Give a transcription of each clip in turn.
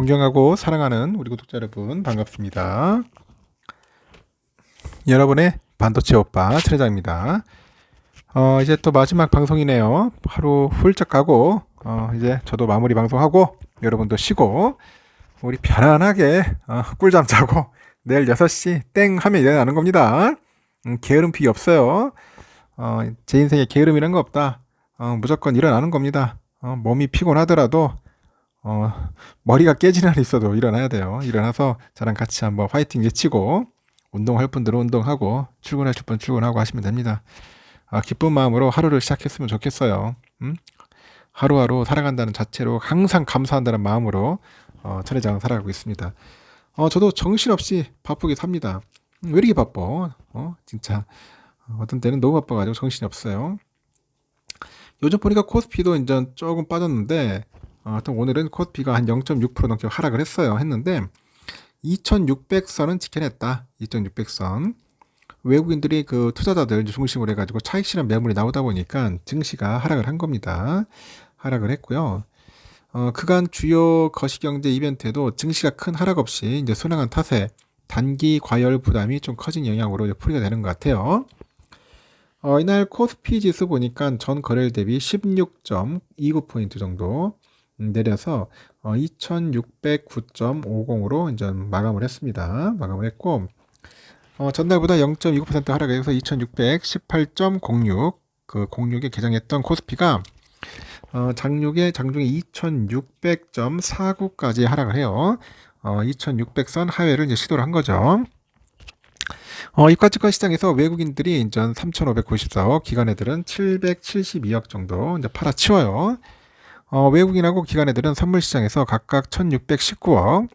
존경하고 사랑하는 우리 구독자 여러분 반갑습니다. 여러분의 반도체 오빠 최 회장입니다. 이제 또 마지막 방송이네요. 하루 훌쩍 가고 이제 저도 마무리 방송하고 여러분도 쉬고 우리 편안하게 꿀잠 자고 내일 6시 땡 하면 일어나는 겁니다. 게으름 필요 없어요. 제 인생에 게으름이란 거 없다. 무조건 일어나는 겁니다. 몸이 피곤하더라도 머리가 깨지는 날이 있어도 일어나야 돼요. 일어나서 저랑 같이 한번 화이팅 외치고 운동할 분들은 운동하고 출근하실 분 출근하고 하시면 됩니다. 기쁜 마음으로 하루를 시작했으면 좋겠어요. 하루하루 살아간다는 자체로 항상 감사한다는 마음으로 천혜장은 살아가고 있습니다. 저도 정신없이 바쁘게 삽니다. 왜 이렇게 바빠? 진짜 어떤 때는 너무 바빠가지고 정신이 없어요. 요즘 보니까 코스피도 이제 조금 빠졌는데 오늘은 코스피가 한 0.6% 넘게 하락을 했는데 2600선은 지켜냈다. 2600선. 외국인들이 그 투자자들 중심으로 해가지고 차익 실현 매물이 나오다 보니까 증시가 하락을 한 겁니다. 하락을 했고요. 그간 주요 거시경제 이벤트에도 증시가 큰 하락 없이 이제 순항한 탓에 단기 과열 부담이 좀 커진 영향으로 풀이가 되는 것 같아요. 이날 코스피 지수 보니까 전 거래일 대비 16.29포인트 정도 내려서 2609.50으로 이제 마감을 했습니다. 마감을 했고 전날보다 0.29% 하락해서 2618.06 그 06에 개장했던 코스피가 장중에 2600.49까지 하락을 해요. 2600선 하회를 이제 시도를 한 거죠. 이과증권 시장에서 외국인들이 이제 3,594억, 기관애들은 772억 정도 이제 팔아치워요. 외국인하고 기관애들은 선물 시장에서 각각 1,619억,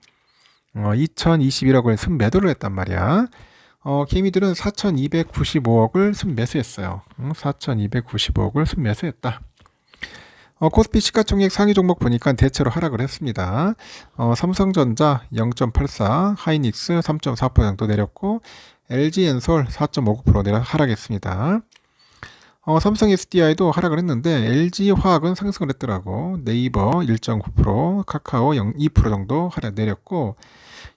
2,021억을 순매도를 했단 말이야. 개미들은 4,295억을 순매수했어요. 4,295억을 순매수했다. 코스피 시가총액 상위 종목 보니까 대체로 하락을 했습니다. 삼성전자 0.84, 하이닉스 3.4% 정도 내렸고 LG엔솔 4.59% 내려 하락했습니다. 삼성 SDI도 하락을 했는데 LG화학은 상승을 했더라고. 네이버 1.9%, 카카오 2% 정도 하락 내렸고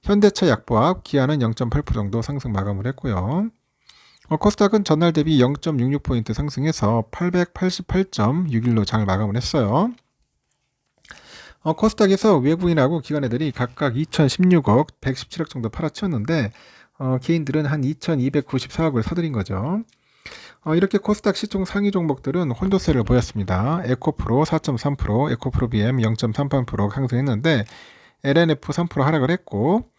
현대차 약보합, 기아는 0.8% 정도 상승 마감을 했고요. 코스닥은 전날 대비 0.66포인트 상승해서 888.61로 장을 마감을 했어요. 코스닥에서 외국인하고 기관애들이 각각 2,016억, 117억 정도 팔아치웠는데 개인들은 한 2,294억을 사들인 거죠. 이렇게 코스닥 시총 상위 종목들은 혼조세를 보였습니다. 에코프로 4.3%, 에코프로 BM 0.38% 상승했는데 LNF 3% 하락을 했고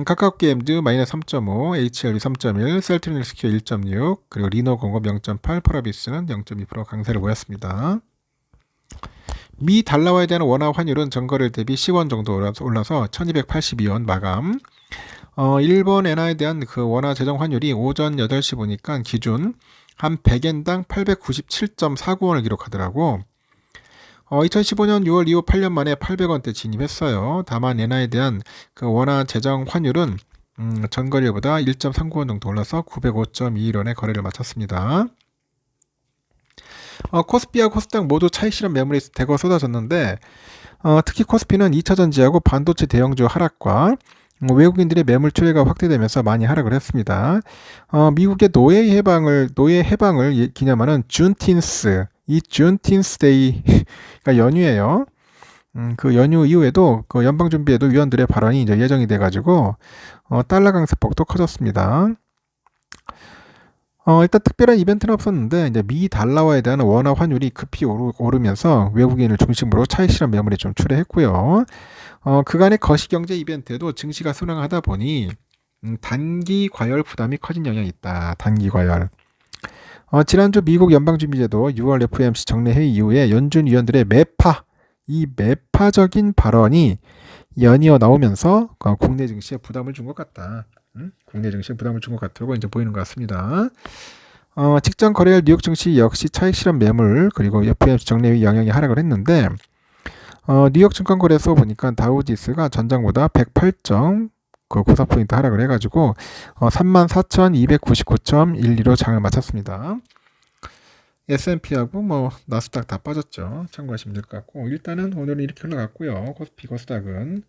카카오게임즈 마이너스 3.5, HLB 3.1, 셀트리온헬스케어 1.6, 그리고 리노공업 0.8, 포라비스는 0.2% 강세를 보였습니다. 미 달러화에 대한 원화 환율은 전거래일 대비 10원 정도 올라서 1282원 마감. 일본 엔화에 대한 그 원화 제정 환율이 오전 8시 보니까 기준 한 100엔당 897.49원을 기록하더라고. 2015년 6월 이후 8년 만에 800원대 진입했어요. 다만 엔화에 대한 그 원화 제정 환율은 전거래일보다 1.39원 정도 올라서 905.21원에 거래를 마쳤습니다. 코스피와 코스닥 모두 차익 실현 매물이 대거 쏟아졌는데 특히 코스피는 2차전지하고 반도체 대형주 하락과 외국인들의 매물 추이가 확대되면서 많이 하락을 했습니다. 미국의 노예 해방을 기념하는 준틴스, 이 준틴스 데이가 연휴예요. 그 연휴 이후에도 그 연방준비제도 위원들의 발언이 이제 예정이 돼가지고 달러 강세폭도 커졌습니다. 일단 특별한 이벤트는 없었는데 이제 미 달러화에 대한 원화 환율이 급히 오르면서 외국인을 중심으로 차익 실현 매물이 좀 출회했고요. 그간의 거시경제 이벤트에도 증시가 순항하다 보니 단기 과열 부담이 커진 영향이 있다. 단기 과열. 지난주 미국 연방준비제도 6월 FOMC 정례 회의 이후에 연준 위원들의 매파적인 발언이 연이어 나오면서 국내 증시에 부담을 준 것 같다. 국내 증시에 부담을 준 것 같다고 이제 보이는 것 같습니다. 직전 거래일 뉴욕 증시 역시 차익 실현 매물 그리고 FOMC 정례 회의 영향이 하락을 했는데 뉴욕 증권거래소 보니까 다우지수가 전장보다 108.94포인트 하락을 해가지고 34,299.12로 장을 마쳤습니다. S&P하고 뭐 나스닥 다 빠졌죠. 참고하시면 될 것 같고 일단은 오늘은 이렇게 올라갔고요. 코스피 코스닥은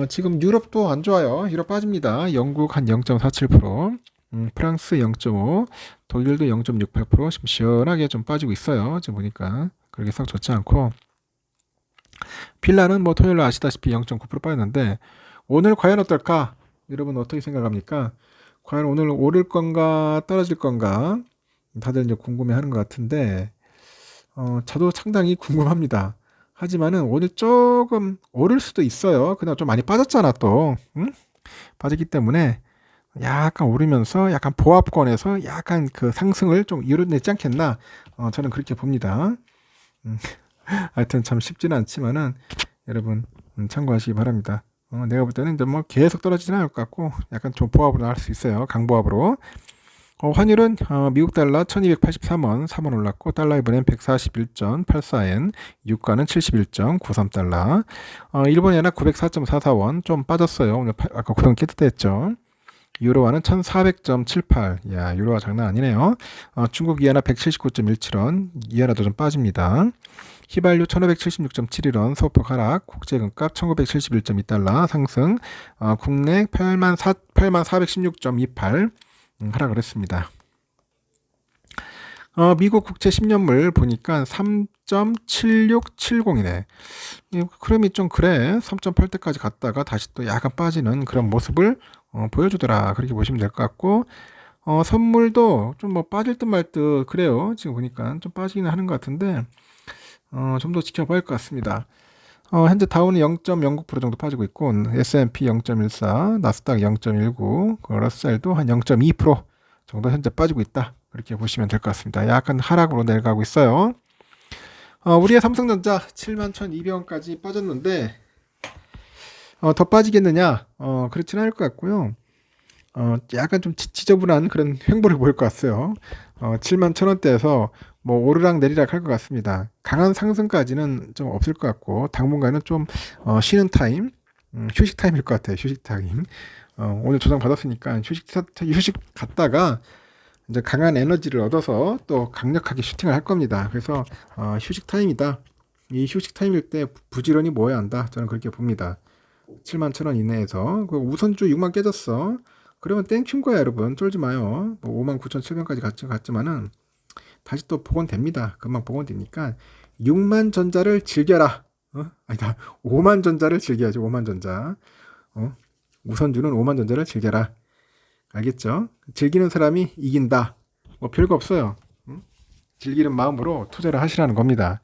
지금 유럽도 안 좋아요. 유럽 빠집니다. 영국 한 0.47%, 프랑스 0.5, 독일도 0.68%, 지금 시원하게 좀 빠지고 있어요. 지금 보니까 그렇게 썩 좋지 않고, 핀란드는 뭐 토요일 날 아시다시피 0.9% 빠졌는데 오늘 과연 어떨까? 여러분 어떻게 생각합니까? 과연 오늘 오를 건가 떨어질 건가? 다들 이제 궁금해하는 것 같은데 저도 상당히 궁금합니다. 하지만은 오늘 조금 오를 수도 있어요. 그냥 좀 많이 빠졌잖아 또, 응? 빠졌기 때문에 약간 오르면서 약간 보합권에서 약간 그 상승을 좀 이뤄내지 않겠나? 저는 그렇게 봅니다. 음, 하여튼 참 쉽지는 않지만은 여러분 참고하시기 바랍니다. 내가 볼 때는 이제 뭐 계속 떨어지지는 않을 것 같고 약간 좀 보합으로 나올 수 있어요. 강보합으로. 환율은 미국 달러 1283원 3원 올랐고 달러 이번엔 141.84엔, 유가는 71.93달러. 일본 엔화 904.44원 좀 빠졌어요. 오늘 아까 그동 깨끗했죠. 유로화는 1400.78. 야, 유로화 장난 아니네요. 중국 이하나 179.17원. 이하나도 좀 빠집니다. 휘발유 1576.71원 소폭 하락. 국제금값 1971.2달러 상승. 국내 8416.28 하락을 했습니다. 미국 국채 10년물 보니까 3.7670이네. 흐름이 좀 그래. 3.8대까지 갔다가 다시 또 약간 빠지는 그런 모습을 보여주더라. 그렇게 보시면 될 것 같고, 선물도 좀 뭐 빠질 듯 말 듯 그래요. 지금 보니까 좀 빠지기는 하는 것 같은데, 좀 더 지켜봐야 할 것 같습니다. 현재 다우는 0.09% 정도 빠지고 있고, S&P 0.14, 나스닥 0.19, 러셀도 한 0.2% 정도 현재 빠지고 있다. 그렇게 보시면 될 것 같습니다. 약간 하락으로 내려가고 있어요. 우리의 삼성전자 71,200원까지 빠졌는데, 더 빠지겠느냐? 그렇지는 않을 것 같고요. 약간 좀 지저분한 그런 횡보를 보일 것 같아요. 71,000원대에서 뭐 오르락 내리락 할 것 같습니다. 강한 상승까지는 좀 없을 것 같고 당분간은 좀 쉬는 타임, 휴식 타임일 것 같아요. 휴식 타임. 오늘 조정 받았으니까 휴식 갔다가 이제 강한 에너지를 얻어서 또 강력하게 슈팅을 할 겁니다. 그래서 휴식 타임이다. 이 휴식 타임일 때 부지런히 모아야 한다. 저는 그렇게 봅니다. 71,000원 이내에서 그 우선주 6만 깨졌어. 그러면 땡큐인 거야 여러분. 쫄지 마요. 뭐 59,700원까지 갔지만은 다시 또 복원됩니다. 금방 복원되니까 6만 전자를 즐겨라. 아니다. 5만 전자를 즐겨야지. 5만 전자. 우선주는 5만 전자를 즐겨라. 알겠죠? 즐기는 사람이 이긴다. 뭐 별거 없어요. 즐기는 마음으로 투자를 하시라는 겁니다.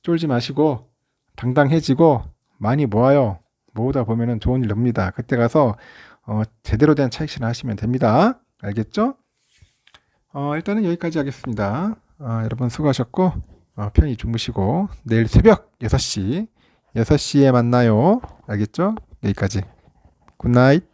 쫄지 마시고 당당해지고 많이 모아요. 모으다 보면은 좋은 일 옵니다. 그때 가서 제대로 된 차익 실현 하시면 됩니다. 알겠죠? 일단은 여기까지 하겠습니다. 여러분 수고하셨고 편히 주무시고 내일 새벽 6시에 만나요. 알겠죠? 여기까지. 굿나잇.